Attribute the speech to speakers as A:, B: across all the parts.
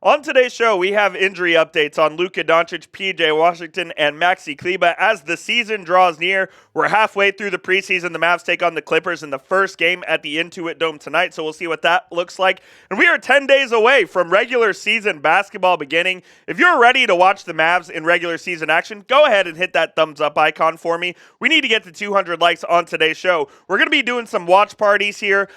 A: On today's show, we have injury updates on Luka Doncic, PJ Washington, and Maxi Kleber. As the season draws near, we're halfway through the preseason. The Mavs take on the Clippers in the first game at the Intuit Dome tonight, so we'll see what that looks like. And we are 10 days away from regular season basketball beginning. If you're ready to watch the Mavs in regular season action, go ahead and hit that thumbs up icon for me. We need to get to 200 likes on today's show. We're going to be doing some watch parties here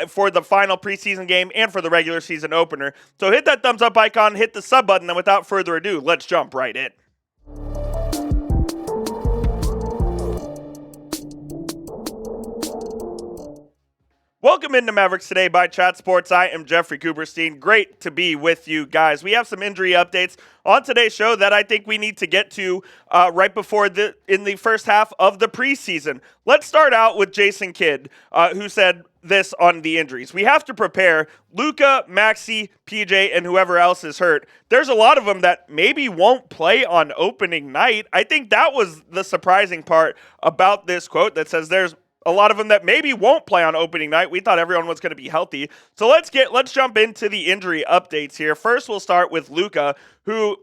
A: for the final preseason game and for the regular season opener. So hit that thumbs up icon, hit the sub button, and without further ado, let's jump right in. Welcome into Mavericks Today by Chat Sports. I am Jeffrey Cooperstein. Great to be with you guys. We have some injury updates on today's show that I think we need to get to right before in the first half of the preseason. Let's start out with Jason Kidd, who said this on the injuries. We have to prepare Luka, Maxi, PJ, and whoever else is hurt. There's a lot of them that maybe won't play on opening night. I think that was the surprising part about this quote that says there's a lot of them that maybe won't play on opening night. We thought everyone was going to be healthy. So let's jump into the injury updates here. First, we'll start with Luka, who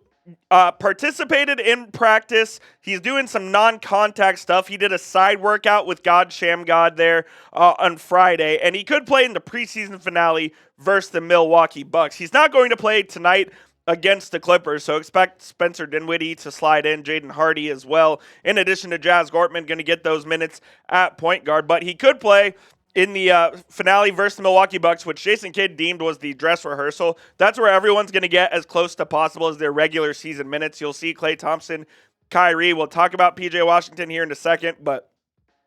A: participated in practice. He's doing some non-contact stuff. He did a side workout with God Shamgod there on Friday, and he could play in the preseason finale versus the Milwaukee Bucks. He's not going to play tonight against the Clippers, so expect Spencer Dinwiddie to slide in, Jaden Hardy as well, in addition to Jazz Gortman, going to get those minutes at point guard, but he could play in the finale versus the Milwaukee Bucks, which Jason Kidd deemed was the dress rehearsal. That's where everyone's going to get as close to possible as their regular season minutes. You'll see Klay Thompson, Kyrie. We'll talk about PJ Washington here in a second, but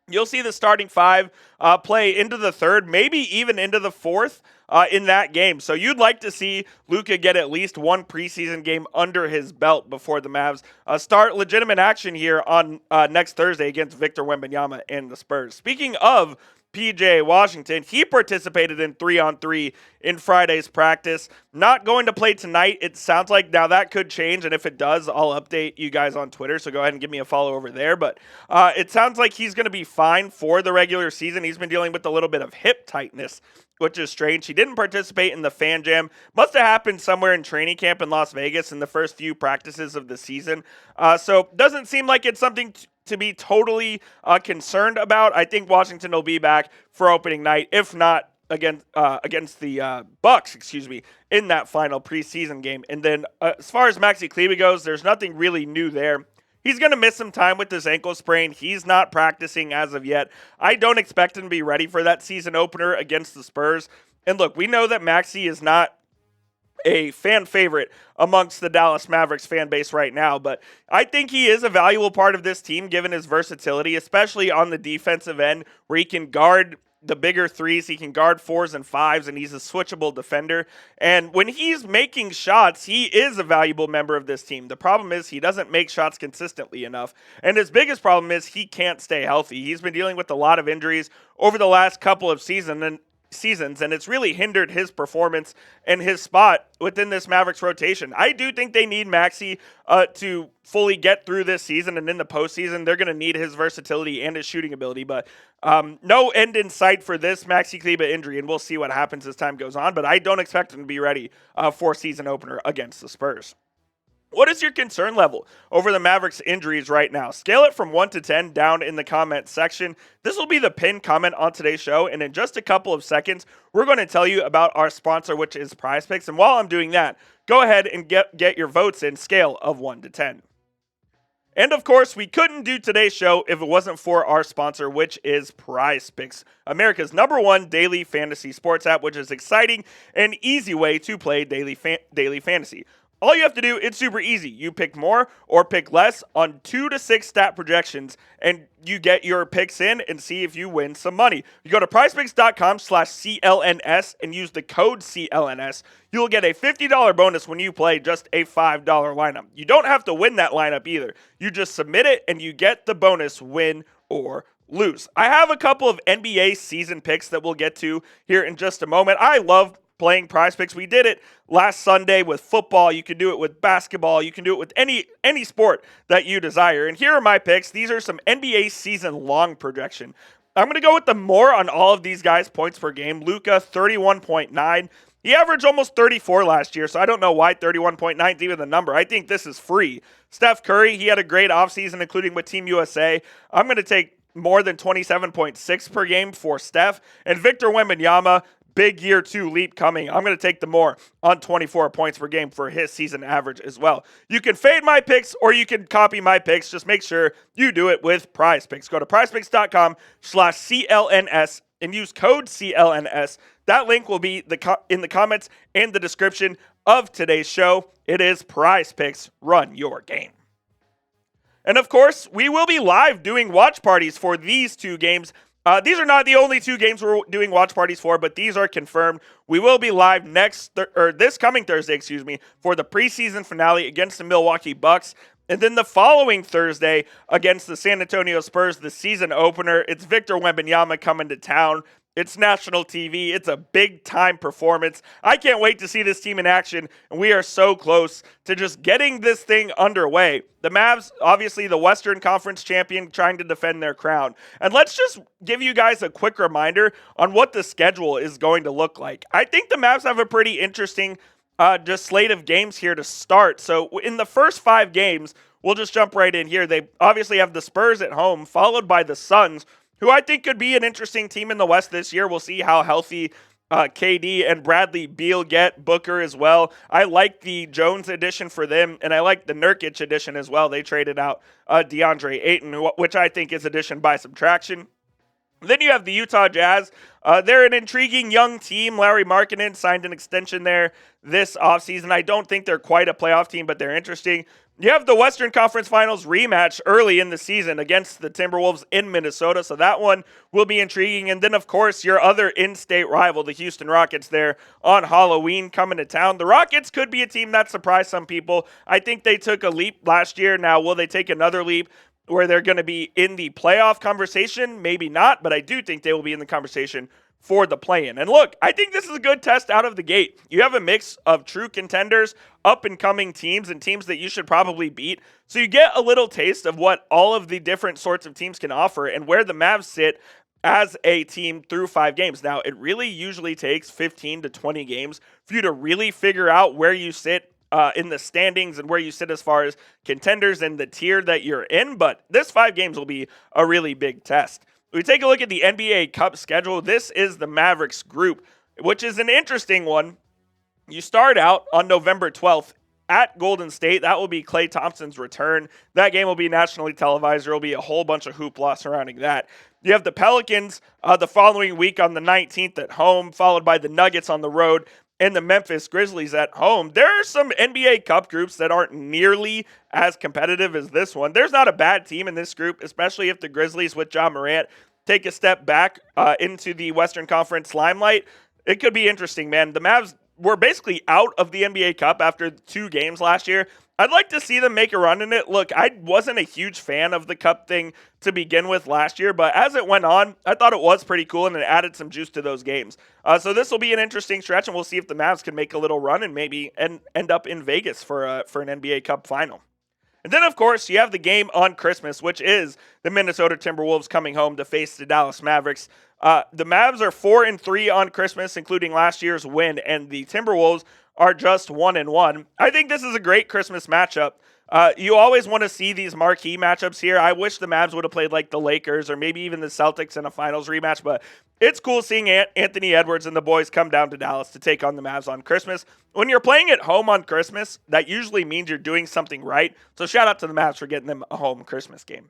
A: you'll see the starting five play into the third, maybe even into the fourth in that game. So you'd like to see Luka get at least one preseason game under his belt before the Mavs start legitimate action here on next Thursday against Victor Wembanyama and the Spurs. Speaking of PJ Washington, he participated in 3-on-3 in Friday's practice. Not going to play tonight, it sounds like. Now that could change, and if it does, I'll update you guys on Twitter, so go ahead and give me a follow over there. But it sounds like he's going to be fine for the regular season. He's been dealing with a little bit of hip tightness, which is strange. He didn't participate in the fan jam. Must have happened somewhere in training camp in Las Vegas in the first few practices of the season. So doesn't seem like it's something to be totally concerned about. I think Washington will be back for opening night, if not against the Bucks, in that final preseason game. And then as far as Maxi Kleber goes, there's nothing really new there. He's going to miss some time with this ankle sprain. He's not practicing as of yet. I don't expect him to be ready for that season opener against the Spurs. And look, we know that Maxi is not a fan favorite amongst the Dallas Mavericks fan base right now, but I think he is a valuable part of this team given his versatility, especially on the defensive end where he can guard the bigger threes, he can guard 4s and 5s, and he's a switchable defender. And when he's making shots, he is a valuable member of this team. The problem is he doesn't make shots consistently enough. And his biggest problem is he can't stay healthy. He's been dealing with a lot of injuries over the last couple of seasons, and it's really hindered his performance and his spot within this Mavericks rotation. I do think they need Maxi to fully get through this season, and in the postseason, they're going to need his versatility and his shooting ability, but no end in sight for this Maxi Kleber injury, and we'll see what happens as time goes on, but I don't expect him to be ready for season opener against the Spurs. What is your concern level over the Mavericks injuries right now? Scale it from 1 to 10 down in the comment section. This will be the pinned comment on today's show, and in just a couple of seconds, we're going to tell you about our sponsor, which is PrizePicks. And while I'm doing that, go ahead and get your votes in scale of 1 to 10. And of course, we couldn't do today's show if it wasn't for our sponsor, which is PrizePicks, America's #1 daily fantasy sports app, which is exciting and easy way to play daily fantasy. All you have to do, it's super easy. You pick more or pick less on 2 to 6 stat projections, and you get your picks in and see if you win some money. You go to prizepicks.com/CLNS and use the code CLNS. You'll get a $50 bonus when you play just a $5 lineup. You don't have to win that lineup either. You just submit it and you get the bonus, win or lose. I have a couple of NBA season picks that we'll get to here in just a moment. I love playing PrizePicks. We did it last Sunday with football. You can do it with basketball. You can do it with any sport that you desire. And here are my picks. These are some NBA season long projection. I'm going to go with the more on all of these guys' points per game. Luka, 31.9. He averaged almost 34 last year, so I don't know why 31.9 is even the number. I think this is free. Steph Curry, he had a great offseason, including with Team USA. I'm going to take more than 27.6 per game for Steph. And Victor Wembanyama, big year 2 leap coming. I'm going to take the more on 24 points per game for his season average as well. You can fade my picks or you can copy my picks. Just make sure you do it with Prize Picks. Go to prizepicks.com/CLNS and use code CLNS. That link will be in the comments and the description of today's show. It is Prize Picks. Run your game. And of course, we will be live doing watch parties for these 2 games. These are not the only 2 games we're doing watch parties for, but these are confirmed. We will be live this coming Thursday, for the preseason finale against the Milwaukee Bucks. And then the following Thursday against the San Antonio Spurs, the season opener. It's Victor Wembanyama coming to town. It's national TV. It's a big-time performance. I can't wait to see this team in action, and we are so close to just getting this thing underway. The Mavs, obviously the Western Conference champion, trying to defend their crown. And let's just give you guys a quick reminder on what the schedule is going to look like. I think the Mavs have a pretty interesting just slate of games here to start. So in the first 5 games, we'll just jump right in here. They obviously have the Spurs at home, followed by the Suns, who I think could be an interesting team in the West this year. We'll see how healthy KD and Bradley Beal get, Booker as well. I like the Jones addition for them, and I like the Nurkic addition as well. They traded out DeAndre Ayton, which I think is addition by subtraction. Then you have the Utah Jazz. They're an intriguing young team. Larry Markkinen signed an extension there this offseason. I don't think they're quite a playoff team, but they're interesting. You have the Western Conference Finals rematch early in the season against the Timberwolves in Minnesota, so that one will be intriguing. And then, of course, your other in-state rival, the Houston Rockets, there on Halloween coming to town. The Rockets could be a team that surprised some people. I think they took a leap last year. Now, will they take another leap where they're going to be in the playoff conversation? Maybe not, but I do think they will be in the conversation for the play-in. And look, I think this is a good test out of the gate. You have a mix of true contenders, up-and-coming teams, and teams that you should probably beat. So you get a little taste of what all of the different sorts of teams can offer and where the Mavs sit as a team through 5 games. Now, it really usually takes 15 to 20 games for you to really figure out where you sit in the standings and where you sit as far as contenders and the tier that you're in. But this 5 games will be a really big test. We take a look at the NBA Cup schedule. This is the Mavericks group, which is an interesting one. You start out on November 12th at Golden State. That will be Klay Thompson's return. That game will be nationally televised. There will be a whole bunch of hoopla surrounding that. You have the Pelicans the following week on the 19th at home, followed by the Nuggets on the road and the Memphis Grizzlies at home. There are some NBA Cup groups that aren't nearly as competitive as this one. There's not a bad team in this group, especially if the Grizzlies with Ja Morant take a step back into the Western Conference limelight. It could be interesting, man. The Mavs were basically out of the NBA Cup after 2 games last year. I'd like to see them make a run in it. Look, I wasn't a huge fan of the Cup thing to begin with last year, but as it went on, I thought it was pretty cool and it added some juice to those games. So this will be an interesting stretch, and we'll see if the Mavs can make a little run and maybe end up in Vegas for an NBA Cup final. And then, of course, you have the game on Christmas, which is the Minnesota Timberwolves coming home to face the Dallas Mavericks. The Mavs are 4-3 on Christmas, including last year's win, and the Timberwolves are just 1-1. I think this is a great Christmas matchup. You always want to see these marquee matchups here. I wish the Mavs would have played like the Lakers or maybe even the Celtics in a finals rematch, but it's cool seeing Anthony Edwards and the boys come down to Dallas to take on the Mavs on Christmas. When you're playing at home on Christmas, that usually means you're doing something right. So shout out to the Mavs for getting them a home Christmas game.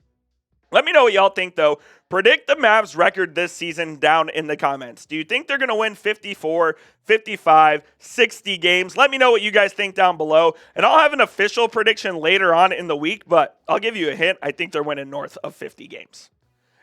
A: Let me know what y'all think, though. Predict the Mavs record this season down in the comments. Do you think they're going to win 54, 55, 60 games? Let me know what you guys think down below. And I'll have an official prediction later on in the week, but I'll give you a hint. I think they're winning north of 50 games.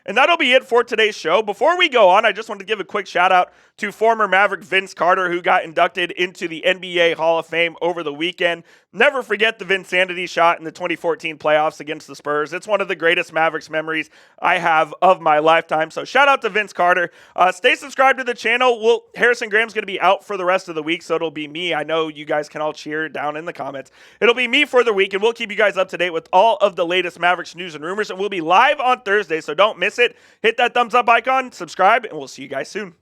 A: And that'll be it for today's show. Before we go on, I just want to give a quick shout out to former Maverick Vince Carter, who got inducted into the NBA Hall of Fame over the weekend. Never forget the Vinsanity shot in the 2014 playoffs against the Spurs. It's one of the greatest Mavericks memories I have of my lifetime. So shout out to Vince Carter. Stay subscribed to the channel. Harrison Graham's going to be out for the rest of the week, so it'll be me. I know you guys can all cheer down in the comments. It'll be me for the week, and we'll keep you guys up to date with all of the latest Mavericks news and rumors. And we'll be live on Thursday, so don't miss it. Hit that thumbs up icon, subscribe, and we'll see you guys soon.